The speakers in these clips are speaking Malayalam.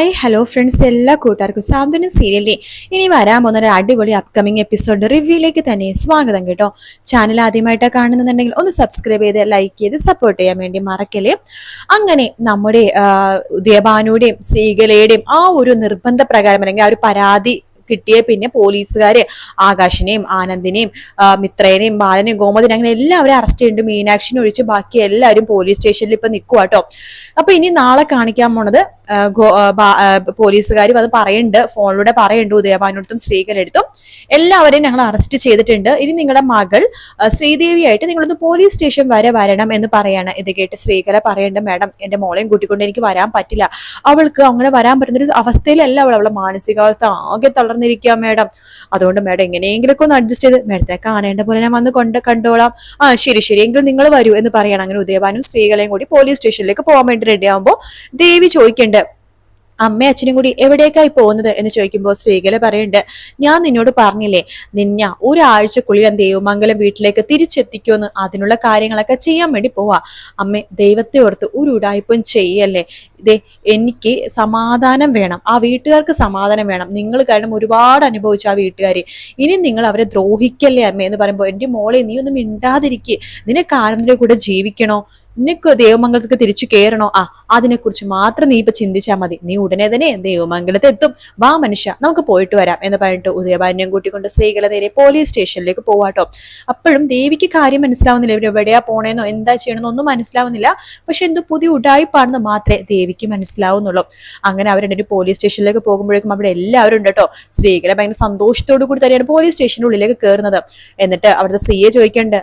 ഹായ് ഹലോ ഫ്രണ്ട്സ്, എല്ലാ കൂട്ടുകാർക്കും സാന്ത്വനം സീരിയലിലെ ഇനി വരാൻ പോകുന്ന ഒരു അടിപൊളി അപ്കമിങ് എപ്പിസോഡ് റിവ്യൂയിലേക്ക് തന്നെ സ്വാഗതം കേട്ടോ. ചാനൽ ആദ്യമായിട്ടാണ് കാണുന്നുണ്ടെങ്കിൽ ഒന്ന് സബ്സ്ക്രൈബ് ചെയ്ത് ലൈക്ക് ചെയ്ത് സപ്പോർട്ട് ചെയ്യാൻ വേണ്ടി മറക്കല്ലേ. അങ്ങനെ നമ്മുടെ ഉദയഭാനുടെയും ശ്രീകലയുടെയും ആ ഒരു നിർബന്ധ പ്രകാരം അല്ലെങ്കിൽ ആ ഒരു പരാതി കിട്ടിയ പിന്നെ പോലീസുകാര് ആകാശിനെയും ആനന്ദിനെയും മിത്രേനെയും ബാലനെയും ഗോമതിനെയും അങ്ങനെ എല്ലാവരും അറസ്റ്റ് ചെയ്യുന്നുണ്ട്. മീനാക്ഷിനെ ഒഴിച്ച് ബാക്കി എല്ലാവരും പോലീസ് സ്റ്റേഷനിൽ ഇപ്പൊ നിൽക്കുക കേട്ടോ. അപ്പൊ ഇനി നാളെ കാണിക്കാൻ പോണത് പോലീസുകാർ അത് പറയുന്നുണ്ട്, ഫോണിലൂടെ പറയുന്നുണ്ട് ഉദയഭാനുടുത്തും ശ്രീകലടുത്തും എല്ലാവരെയും ഞങ്ങൾ അറസ്റ്റ് ചെയ്തിട്ടുണ്ട്. ഇനി നിങ്ങളുടെ മകൾ ശ്രീദേവിയായിട്ട് നിങ്ങളൊന്ന് പോലീസ് സ്റ്റേഷൻ വരെ വരണം എന്ന് പറയാണ്. ഇത് കേട്ട് ശ്രീകല പറയുന്നുണ്ട്, മാഡം എന്റെ മോളെയും കൂട്ടിക്കൊണ്ട് എനിക്ക് വരാൻ പറ്റില്ല, അവൾക്ക് അങ്ങനെ വരാൻ പറ്റുന്ന ഒരു അവസ്ഥയിലല്ല അവളുടെ മാനസികാവസ്ഥ ആകെ തളർന്നിരിക്കുക മാഡം, അതുകൊണ്ട് മാഡം എങ്ങനെയെങ്കിലൊക്കെ ഒന്ന് അഡ്ജസ്റ്റ് ചെയ്ത് മാഡത്തെ കാണേണ്ട പോലെ ഞാൻ വന്ന് കണ്ടോളാം. ശരി ശരി എങ്കിലും നിങ്ങൾ വരൂ എന്ന് പറയണം. അങ്ങനെ ഉദയഭാനും ശ്രീകലയും കൂടി പോലീസ് സ്റ്റേഷനിലേക്ക് പോകാൻ വേണ്ടി റെഡി ആകുമ്പോൾ ദേവി ചോദിക്കേണ്ട അമ്മയും അച്ഛനും കൂടി എവിടേക്കായി പോകുന്നത് എന്ന് ചോദിക്കുമ്പോൾ ശ്രീകല പറയുന്നുണ്ട്, ഞാൻ നിന്നോട് പറഞ്ഞില്ലേ നിന്നെ ഒരാഴ്ചക്കുള്ളിൽ ദേവമംഗലം വീട്ടിലേക്ക് തിരിച്ചെത്തിക്കുമെന്ന്, അതിനുള്ള കാര്യങ്ങളൊക്കെ ചെയ്യാൻ വേണ്ടി പോവാ. അമ്മ ദൈവത്തെ ഓർത്ത് ഒരു ഉടായ്പും ചെയ്യല്ലേ, ഇതേ എനിക്ക് സമാധാനം വേണം, ആ വീട്ടുകാർക്ക് സമാധാനം വേണം, നിങ്ങൾ കാരണം ഒരുപാട് അനുഭവിച്ചു ആ വീട്ടുകാർ, ഇനി നിങ്ങൾ അവരെ ദ്രോഹിക്കല്ലേ അമ്മ എന്ന് പറയുമ്പോൾ എന്റെ മോളെ നീ ഒന്നും മിണ്ടാതിരിക്കുക, നിനക്ക് ആനന്ദിന്റെ കൂടെ ജീവിക്കണോ, നിനക്ക് ദേവമംഗലത്തേക്ക് തിരിച്ചു കയറണോ, അതിനെക്കുറിച്ച് മാത്രം നീ ഇപ്പൊ ചിന്തിച്ചാൽ മതി, നീ ഉടനെ തന്നെ ദേവമംഗലത്ത് എത്തും, വാ മനുഷ്യ നമുക്ക് പോയിട്ട് വരാം എന്ന് പറഞ്ഞിട്ട് ഉദയഭാന്യം കൂട്ടിക്കൊണ്ട് ശ്രീകല നേരെ പോലീസ് സ്റ്റേഷനിലേക്ക് പോവാട്ടോ. അപ്പോഴും ദേവിക്ക് കാര്യം മനസ്സിലാവുന്നില്ല, ഇവർ എവിടെയാ പോണേന്നോ എന്താ ചെയ്യണമെന്നോ ഒന്നും മനസ്സിലാവുന്നില്ല. പക്ഷെ എന്തോ പുതിയ ഉടായ്പാണെന്ന് മാത്രമേ ദേവിക്ക് മനസ്സിലാവുന്നുള്ളൂ. അങ്ങനെ അവർ ഒരു പോലീസ് സ്റ്റേഷനിലേക്ക് പോകുമ്പോഴേക്കും അവിടെ എല്ലാവരും ഉണ്ട് കേട്ടോ. ശ്രീകല ഭയങ്കര സന്തോഷത്തോടു കൂടി തന്നെയാണ് പോലീസ് സ്റ്റേഷന്റെ ഉള്ളിലേക്ക് കയറുന്നത്. എന്നിട്ട് അവിടുത്തെ സിയെ ചോദിക്കേണ്ട,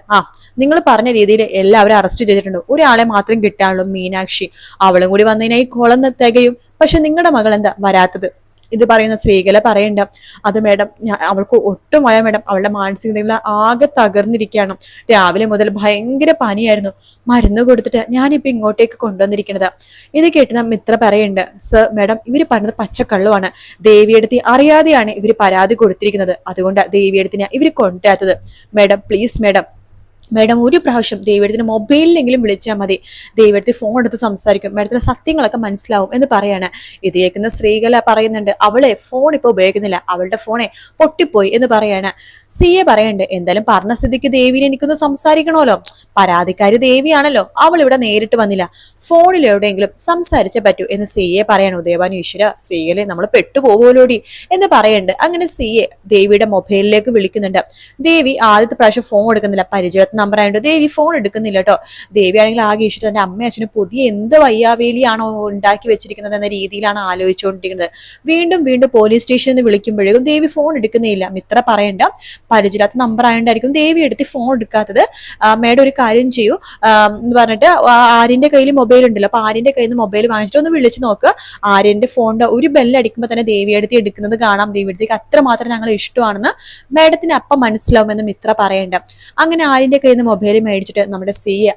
നിങ്ങൾ പറഞ്ഞ രീതിയിൽ എല്ലാവരും അറസ്റ്റ് ചെയ്തിട്ടുണ്ട്, ഒരാളെ മാത്രം കിട്ടാനുള്ളൂ, മീനാക്ഷി, അവളും കൂടി വന്നതിനായി കുളം തികയും, പക്ഷെ നിങ്ങളുടെ മകൾ എന്താ വരാത്തത്? ഇത് പറയുന്ന ശ്രീകല പറയണ്ട, അത് മേഡം അവൾക്ക് ഒട്ടും വയ മേഡം, അവളുടെ മാനസികത ആകെ തകർന്നിരിക്കുകയാണ്, രാവിലെ മുതൽ ഭയങ്കര പനിയായിരുന്നു, മരുന്ന് കൊടുത്തിട്ട് ഞാനിപ്പോ ഇങ്ങോട്ടേക്ക് കൊണ്ടുവന്നിരിക്കുന്നത്. ഇത് കേട്ട് മിത്ര പറയുന്നുണ്ട്, സർ മേഡം ഇവര് പറഞ്ഞത് പച്ചക്കള്ളുമാണ്, ദേവിയെടുത്തി അറിയാതെയാണ് ഇവര് പരാതി കൊടുത്തിരിക്കുന്നത്, അതുകൊണ്ട് ദേവിയെടുത്തിനെ ഇവര് കൊണ്ടുവരാത്തത്. മേഡം പ്ലീസ് മേഡം ഒരു പ്രാവശ്യം ദേവിയെടുത്തിന് മൊബൈലിലെങ്കിലും വിളിച്ചാൽ മതി, ദേവിയെടുത്ത് ഫോൺ എടുത്ത് സംസാരിക്കും, മേഡത്തിന് സത്യങ്ങളൊക്കെ മനസ്സിലാവും എന്ന് പറയാണ്. ഇത് കേൾക്കുന്ന ശ്രീകല പറയുന്നുണ്ട്, അവളെ ഫോൺ ഇപ്പൊ ഉപയോഗിക്കുന്നില്ല, അവളുടെ ഫോണെ പൊട്ടിപ്പോയി എന്ന് പറയാണ്. സിയെ പറയണ്ട്, എന്തായാലും പറഞ്ഞ സ്ഥിതിക്ക് ദേവിനെ എനിക്കൊന്ന് സംസാരിക്കണമല്ലോ, പരാതിക്കാരി ദേവിയാണല്ലോ, അവൾ ഇവിടെ നേരിട്ട് വന്നില്ല, ഫോണിൽ എവിടെയെങ്കിലും സംസാരിച്ചേ പറ്റൂ എന്ന് സിയെ പറയാണ്. ഉദയഭാനു, ഈശ്വര ശ്രീകലെ നമ്മൾ പെട്ടുപോകുമല്ലോടി എന്ന് പറയണ്ട്. അങ്ങനെ സിയെ ദേവിയുടെ മൊബൈലിലേക്ക് വിളിക്കുന്നുണ്ട്. ദേവി ആദ്യത്തെ പ്രാവശ്യം ഫോൺ എടുക്കുന്നില്ല, പരിചയത്തിന് നമ്പർ ആയതുകൊണ്ട് ദേവി ഫോൺ എടുക്കുന്നില്ല കേട്ടോ. ദേവി ആണെങ്കിൽ ആകെ ഇഷ്ടം തന്റെ അമ്മയും അച്ഛനും പുതിയ എന്ത് വയ്യാവേലിയാണോ ഉണ്ടാക്കി വെച്ചിരിക്കുന്നത് എന്ന രീതിയിലാണ് ആലോചിച്ചുകൊണ്ടിരിക്കുന്നത്. വീണ്ടും പോലീസ് സ്റ്റേഷനിൽ നിന്ന് വിളിക്കുമ്പോഴേക്കും ദേവി ഫോൺ എടുക്കുന്നില്ല. മിത്ര പറയണ്ട, പരിചയമില്ലാത്ത നമ്പർ ആയതുകൊണ്ടായിരിക്കും ദേവി എടുത്ത് ഫോൺ എടുക്കാത്തത്. മേഡം ഒരു കാര്യം ചെയ്യൂ എന്ന് പറഞ്ഞിട്ട് ആര്യന്റെ കയ്യിൽ മൊബൈൽ ഉണ്ടല്ലോ, അപ്പൊ ആര്യന്റെ കയ്യിൽ നിന്ന് മൊബൈൽ വാങ്ങിച്ചിട്ട് ഒന്ന് വിളിച്ചു നോക്കുക. ആര്യന്റെ ഫോണിന്റെ ഒരു ബെല്ലടിക്കുമ്പോൾ തന്നെ ദേവി എടുത്ത് എടുക്കുന്നത് കാണാം, ദേവിയെടുത്തേക്ക് അത്രമാത്രം ഞങ്ങൾ ഇഷ്ടമാണെന്ന് മേഡത്തിന് അപ്പം മനസ്സിലാവുമെന്ന് മിത്ര പറയണ്ട. അങ്ങനെ ആര്യന്റെ കയ്യിൽ നിന്ന് മൊബൈൽ മേടിച്ചിട്ട് നമ്മുടെ സിയെ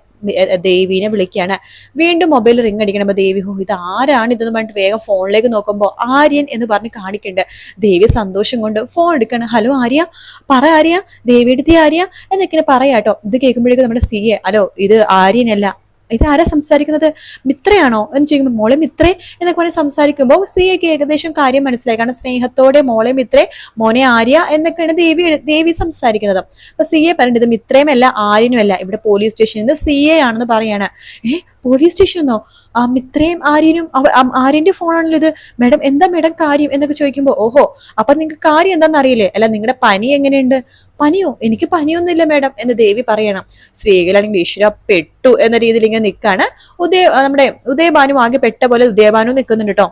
ദേവീനെ വിളിക്കുകയാണ്. വീണ്ടും മൊബൈൽ റിംഗ് അടിക്കണം. ദേവി, ഇത് ആരാണ് ഇതെന്ന് പറഞ്ഞിട്ട് വേഗം ഫോണിലേക്ക് നോക്കുമ്പോൾ ആര്യൻ എന്ന് പറഞ്ഞ് കാണിക്കുന്നുണ്ട്. ദേവി സന്തോഷം കൊണ്ട് ഫോൺ എടുക്കണം. ഹലോ ആര്യ, പറ ആര്യ, ദേവിയെടുത്തി ആര്യ എന്നൊക്കെ പറയാട്ടോ. ഇത് കേൾക്കുമ്പോഴേക്കും നമ്മുടെ സിയെ, ഹലോ ഇത് ആര്യനല്ല, ഇത് ആരാ സംസാരിക്കുന്നത്, മിത്രയാണോ എന്ന് ചോദിക്കുമ്പോൾ മോളെ മിത്രേ എന്നൊക്കെ പറഞ്ഞ് സംസാരിക്കുമ്പോൾ സിയൊക്കെ ഏകദേശം കാര്യം മനസ്സിലായി. കാരണം സ്നേഹത്തോടെ മോളെ മിത്രേ, മോനെ ആര്യ എന്നൊക്കെയാണ് ദേവി സംസാരിക്കുന്നത്. അപ്പൊ സിയെ പറഞ്ഞത് ഇത് മിത്രയുമല്ല ആര്യനുമല്ല, ഇവിടെ പോലീസ് സ്റ്റേഷനിൽ നിന്ന് സിയെ ആണെന്ന് പറയാണ്. പോലീസ് സ്റ്റേഷനോ, മിത്രയും ആര്യനും, ആര്യന്റെ ഫോണാണല്ലോ ഇത്, മേഡം എന്താ മേഡം കാര്യം എന്നൊക്കെ ചോദിക്കുമ്പോൾ, ഓഹോ അപ്പൊ നിങ്ങൾക്ക് കാര്യം എന്താണെന്ന് അറിയില്ലേ, അല്ല നിങ്ങളുടെ പനി എങ്ങനെയുണ്ട്? പനിയോ, എനിക്ക് പനിയൊന്നുമില്ല മേഡം എന്ന് ദേവി പറയണം. സ്ത്രീകളാണെങ്കിൽ ഈശ്വര പെട്ടു എന്ന രീതിയിൽ ഇങ്ങനെ നിൽക്കാണ്. നമ്മുടെ ഉദയഭാനു ആകെ പെട്ട പോലെ ഉദയഭാനു നിൽക്കുന്നുണ്ട് കേട്ടോ.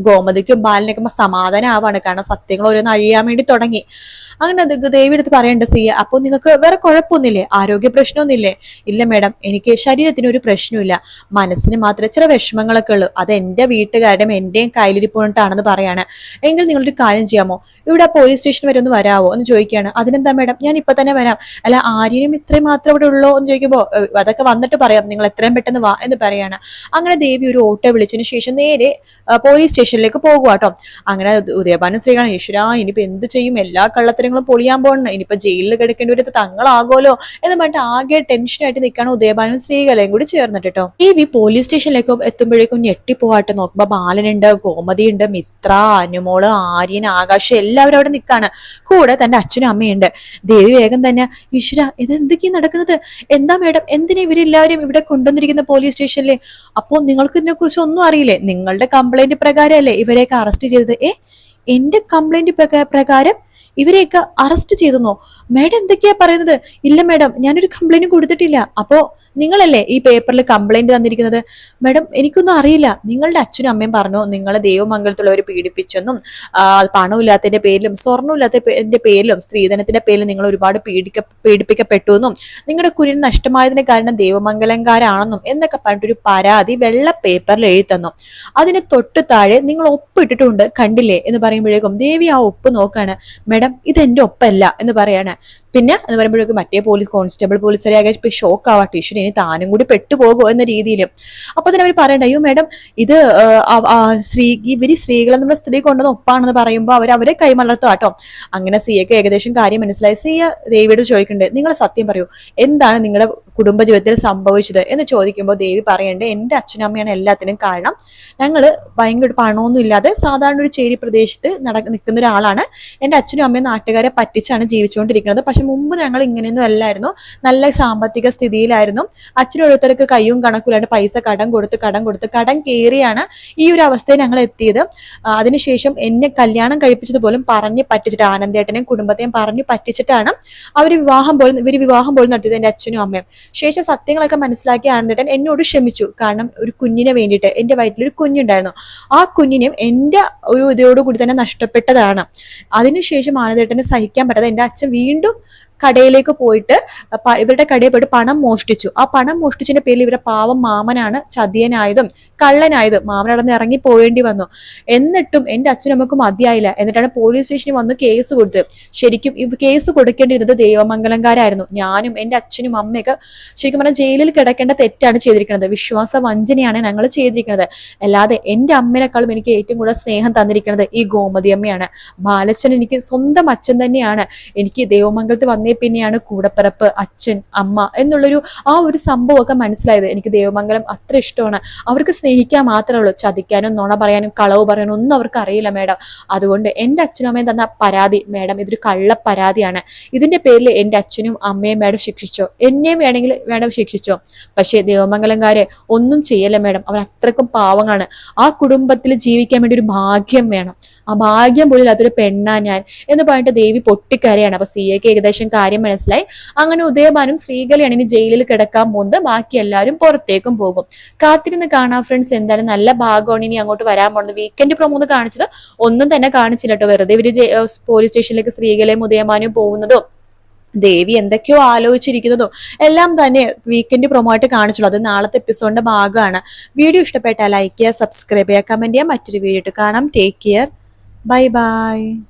ഗോമതിക്കും ബാലനൊക്കെ സമാധാനം ആവാണ്, കാരണം സത്യങ്ങൾ ഓരോന്ന് അഴിയാൻ വേണ്ടി തുടങ്ങി. അങ്ങനെ ദേവി എടുത്ത് പറയണ്ട, സിയ അപ്പൊ നിങ്ങൾക്ക് വേറെ കുഴപ്പമൊന്നുമില്ലേ, ആരോഗ്യ പ്രശ്നമൊന്നുമില്ലേ? ഇല്ല മേഡം, എനിക്ക് ശരീരത്തിന് ഒരു പ്രശ്നമില്ല, മനസ്സിന് മാത്രമേ ചില വിഷമങ്ങളൊക്കെ ഉള്ളൂ, അത് എന്റെ വീട്ടുകാരുടെയും എന്റെയും കയ്യിലിരിപ്പോണ്ടാണെന്ന് പറയാണ്. എങ്കിൽ നിങ്ങളൊരു കാര്യം ചെയ്യാമോ, ഇവിടെ പോലീസ് സ്റ്റേഷൻ വരെ ഒന്ന് വരാവോ എന്ന് ചോദിക്കുകയാണ്. അതിനെന്താ മേഡം, ഞാൻ ഇപ്പൊ തന്നെ വരാം. അല്ല ആര്യനും ഇത്രയും മാത്രം ഇവിടെ ഉള്ളോ എന്ന് ചോദിക്കുമ്പോ, അതൊക്കെ വന്നിട്ട് പറയാം, നിങ്ങൾ എത്രയും പെട്ടെന്ന് വാ എന്ന് പറയാണ്. അങ്ങനെ ദേവി ഒരു ഓട്ടോ വിളിച്ചതിന് ശേഷം നേരെ പോലീസ് സ്റ്റേഷനിലേക്ക് പോകുക കേട്ടോ. അങ്ങനെ ഉദയഭാനും ശ്രീകല ഈശ്വര ഇനിയിപ്പോ എന്ത് ചെയ്യും, എല്ലാ കള്ളത്തരങ്ങളും പൊളിയാൻ പോകണം, ഇനിയിപ്പോ ജയിലിൽ കിടക്കേണ്ടി തങ്ങളാകുമല്ലോ എന്ന് പറഞ്ഞിട്ട് ആകെ ടെൻഷനായിട്ട് നിൽക്കുകയാണ് ഉദയഭാനും ശ്രീകലയും കൂടി ചേർന്നിട്ട് കേട്ടോ. ദേവി പോലീസ് സ്റ്റേഷനിലേക്ക് എത്തുമ്പോഴേക്കും ഞെട്ടിപ്പോവാട്ട്. നോക്കുമ്പോ ബാലനുണ്ട്, ഗോമതിയുണ്ട്, മിത്ര, അനുമോള്, ആര്യൻ, ആകാശ് എല്ലാവരും അവിടെ നിൽക്കാണ്. കൂടെ തന്റെ അച്ഛനും അമ്മയുണ്ട്. ദേവി വേഗം തന്നെ ഈശ്വര ഇത് എന്തൊക്കെയാ നടക്കുന്നത്, എന്താ മേഡം എന്തിനാ ഇവരെല്ലാവരും ഇവിടെ കൊണ്ടുവന്നിരിക്കുന്ന പോലീസ് സ്റ്റേഷനിലെ, അപ്പോ നിങ്ങൾക്ക് ഇതിനെ കുറിച്ച് ഒന്നും അറിയില്ലേ, നിങ്ങളുടെ കംപ്ലൈന്റ് പ്രകാരമല്ലേ ഇവരെയൊക്കെ അറസ്റ്റ് ചെയ്തത്? എന്റെ കംപ്ലൈന്റ് പ്രകാരം ഇവരെയൊക്കെ അറസ്റ്റ് ചെയ്തെന്നോ? മേഡം എന്തൊക്കെയാ പറയുന്നത്? ഇല്ല മേഡം ഞാനൊരു കംപ്ലൈന്റ് കൊടുത്തിട്ടില്ല. അപ്പോ നിങ്ങളല്ലേ ഈ പേപ്പറിൽ കംപ്ലൈന്റ് തന്നിരിക്കുന്നത്? മേഡം എനിക്കൊന്നും അറിയില്ല. നിങ്ങളുടെ അച്ഛനും അമ്മയും പറഞ്ഞു നിങ്ങളെ ദേവമംഗലത്തുള്ളവർ പീഡിപ്പിച്ചെന്നും പണമില്ലാത്തതിന്റെ പേരിലും സ്വർണ്ണമില്ലാത്തതിന്റെ പേരിലും സ്ത്രീധനത്തിന്റെ പേരിലും നിങ്ങൾ ഒരുപാട് പീഡിപ്പിക്കപ്പെട്ടു എന്നും നിങ്ങളുടെ കുഞ്ഞിന് നഷ്ടമായതിന് കാരണം ദേവമംഗലംകാരാണെന്നും എന്നൊക്കെ പറഞ്ഞിട്ടൊരു പരാതി വെള്ള പേപ്പറിൽ എഴുതി തന്നു. അതിന് തൊട്ട് താഴെ നിങ്ങൾ ഒപ്പിട്ടിട്ടുണ്ട് കണ്ടില്ലേ എന്ന് പറയുമ്പോഴേക്കും ദേവി ആ ഒപ്പ് നോക്കാണ്. മേഡം ഇതെന്റെ ഒപ്പല്ല എന്ന് പറയാണ്. പിന്നെ എന്ന് പറയുമ്പോഴേക്കും മറ്റേ കോൺസ്റ്റബിൾ പോലീസുകാരെ ഇപ്പൊ ഷോക്ക് ആവാ, ടീച്ചർ ഇനി താനും കൂടി പെട്ടുപോകുമോ എന്ന രീതിയിൽ. അപ്പൊ തന്നെ അവർ പറയണ്ട, അയ്യോ മേഡം ഇത് ഇവര് സ്ത്രീകളെ നമ്മുടെ സ്ത്രീ കൊണ്ടുവന്ന ഒപ്പാണെന്ന് പറയുമ്പോൾ അവരെ കൈമലർത്തുക കേട്ടോ. അങ്ങനെ സിയക്ക് ഏകദേശം കാര്യം മനസ്സിലായി. സിയ ദേവിയോട് ചോദിക്കണ്ടേ നിങ്ങൾ സത്യം പറയൂ, എന്താണ് നിങ്ങളുടെ കുടുംബ ജീവിതത്തിൽ സംഭവിച്ചത് എന്ന് ചോദിക്കുമ്പോൾ ദേവി പറയണ്ടേ, എന്റെ അച്ഛനും അമ്മയാണ് എല്ലാത്തിനും കാരണം. ഞങ്ങള് ഭയങ്കര പണമൊന്നും ഇല്ലാതെ സാധാരണ ഒരു ചേരി പ്രദേശത്ത് നിൽക്കുന്ന ഒരാളാണ്. എന്റെ അച്ഛനും അമ്മയും നാട്ടുകാരെ പറ്റിച്ചാണ് ജീവിച്ചുകൊണ്ടിരിക്കുന്നത്. പക്ഷെ മുമ്പ് ഞങ്ങൾ ഇങ്ങനെയൊന്നും അല്ലായിരുന്നു, നല്ല സാമ്പത്തിക സ്ഥിതിയിലായിരുന്നു. അച്ഛനോരോരുത്തർക്ക് കയ്യും കണക്കില്ലാണ്ട് പൈസ കടം കൊടുത്ത് കടം കയറിയാണ് ഈ ഒരു അവസ്ഥയിൽ ഞങ്ങൾ എത്തിയത്. അതിനുശേഷം എന്നെ കല്യാണം കഴിപ്പിച്ചത് പോലും പറഞ്ഞ് പറ്റിച്ചിട്ട്, ആനന്ദേട്ടനെയും കുടുംബത്തെയും പറഞ്ഞ് പറ്റിച്ചിട്ടാണ് ഇവര് വിവാഹം പോലും നടത്തിയത് എന്റെ അച്ഛനും അമ്മയും. ശേഷം സത്യങ്ങളൊക്കെ മനസ്സിലാക്കിയ ആനന്ദേട്ടൻ എന്നോട് ക്ഷമിച്ചു. കാരണം ഒരു കുഞ്ഞിനെ വേണ്ടിയിട്ട്, എന്റെ വയറ്റിലൊരു കുഞ്ഞുണ്ടായിരുന്നു, ആ കുഞ്ഞിനെയും എന്റെ ഒരു ഇതോടുകൂടി തന്നെ നഷ്ടപ്പെട്ടതാണ്. അതിനുശേഷം ആനന്ദേട്ടനെ സഹിക്കാൻ പറ്റാതെ എന്റെ അച്ഛൻ വീണ്ടും കടയിലേക്ക് പോയിട്ട് ഇവരുടെ കടയിൽ പോയിട്ട് പണം മോഷ്ടിച്ചു. ആ പണം മോഷ്ടിച്ചതിന്റെ പേരിൽ ഇവരുടെ പാവം മാമനാണ് ചതിയനായതും കള്ളനായതും. മാമൻ അവിടെ നിന്ന് ഇറങ്ങി പോവേണ്ടി വന്നു. എന്നിട്ടും എന്റെ അച്ഛനും അമ്മക്കും മതിയായില്ല. എന്നിട്ടാണ് പോലീസ് സ്റ്റേഷനിൽ വന്ന് കേസ് കൊടുത്തത്. ശരിക്കും ഈ കേസ് കൊടുക്കേണ്ടിരുന്നത് ദേവമംഗലംകാരായിരുന്നു. ഞാനും എന്റെ അച്ഛനും അമ്മയൊക്കെ ശരിക്കും പറഞ്ഞാൽ ജയിലിൽ കിടക്കേണ്ട തെറ്റാണ് ചെയ്തിരിക്കുന്നത്. വിശ്വാസ വഞ്ചനയാണ് ഞങ്ങൾ ചെയ്തിരിക്കുന്നത്. അല്ലാതെ എന്റെ അമ്മേനേക്കാളും എനിക്ക് ഏറ്റവും കൂടുതൽ സ്നേഹം തന്നിരിക്കുന്നത് ഈ ഗോമതി അമ്മയാണ്. ബാലച്ചൻ എനിക്ക് സ്വന്തം അച്ഛൻ തന്നെയാണ്. എനിക്ക് ദേവമംഗലത്ത് വന്ന പിന്നെയാണ് കൂടപ്പിറപ്പ്, അച്ഛൻ, അമ്മ എന്നുള്ളൊരു ആ ഒരു സംഭവമൊക്കെ മനസ്സിലായത്. എനിക്ക് ദേവമംഗലം അത്ര ഇഷ്ടമാണ്. അവർക്ക് സ്നേഹിക്കാൻ മാത്രമേ ഉള്ളൂ, ചതിക്കാനും നുണ പറയാനും കളവ് പറയാനും ഒന്നും അവർക്ക് അറിയില്ല മേഡം. അതുകൊണ്ട് എന്റെ അച്ഛനും അമ്മയും തന്ന പരാതി മേഡം ഇതൊരു കള്ള പരാതിയാണ്. ഇതിന്റെ പേരിൽ എന്റെ അച്ഛനും അമ്മയും മേഡം ശിക്ഷിച്ചോ, എന്നെയും വേണമെങ്കിൽ മേഡം ശിക്ഷിച്ചോ. പക്ഷേ ദേവമംഗലംകാരെ ഒന്നും ചെയ്യല്ല മേഡം, അവർ അത്രക്കും പാവങ്ങളാണ്. ആ കുടുംബത്തിൽ ജീവിക്കാൻ വേണ്ടി ഒരു ഭാഗ്യം വേണം. ആ ഭാഗ്യം പോലും അതൊരു പെണ്ണാ ഞാൻ എന്ന് പറഞ്ഞിട്ട് ദേവി പൊട്ടിക്കരയാണ്. അപ്പൊ സിയക്ക് ഏകദേശം കാര്യം മനസ്സിലായി. അങ്ങനെ ഉദയഭാനും ശ്രീകലയാണ് ഇനി ജയിലിൽ കിടക്കാൻ പോകുന്നത്. ബാക്കി എല്ലാവരും പുറത്തേക്കും പോകും. കാത്തിരുന്ന് കാണാം ഫ്രണ്ട്സ്. എന്തായാലും നല്ല ഭാഗമാണ് ഇനി അങ്ങോട്ട് വരാൻ പോകുന്നത്. വീക്കെൻഡ് പ്രൊമോ കാണിച്ചത് ഒന്നും തന്നെ കാണിച്ചില്ല കേട്ടോ. വെറുതെ ഇവര് പോലീസ് സ്റ്റേഷനിലേക്ക് ശ്രീകലയും ഉദയഭാനും പോകുന്നതോ ദേവി എന്തൊക്കെയോ ആലോചിച്ചിരിക്കുന്നതോ എല്ലാം തന്നെ വീക്കെൻഡ് പ്രൊമോ ആയിട്ട് കാണിച്ചുള്ളൂ. അത് നാളത്തെ എപ്പിസോഡിന്റെ ഭാഗമാണ്. വീഡിയോ ഇഷ്ടപ്പെട്ടാൽ ലൈക്ക് ചെയ്യുക, സബ്സ്ക്രൈബ് ചെയ്യുക, കമന്റ് ചെയ്യുക. മറ്റൊരു വീഡിയോ കാണാം. Take care. Bye bye.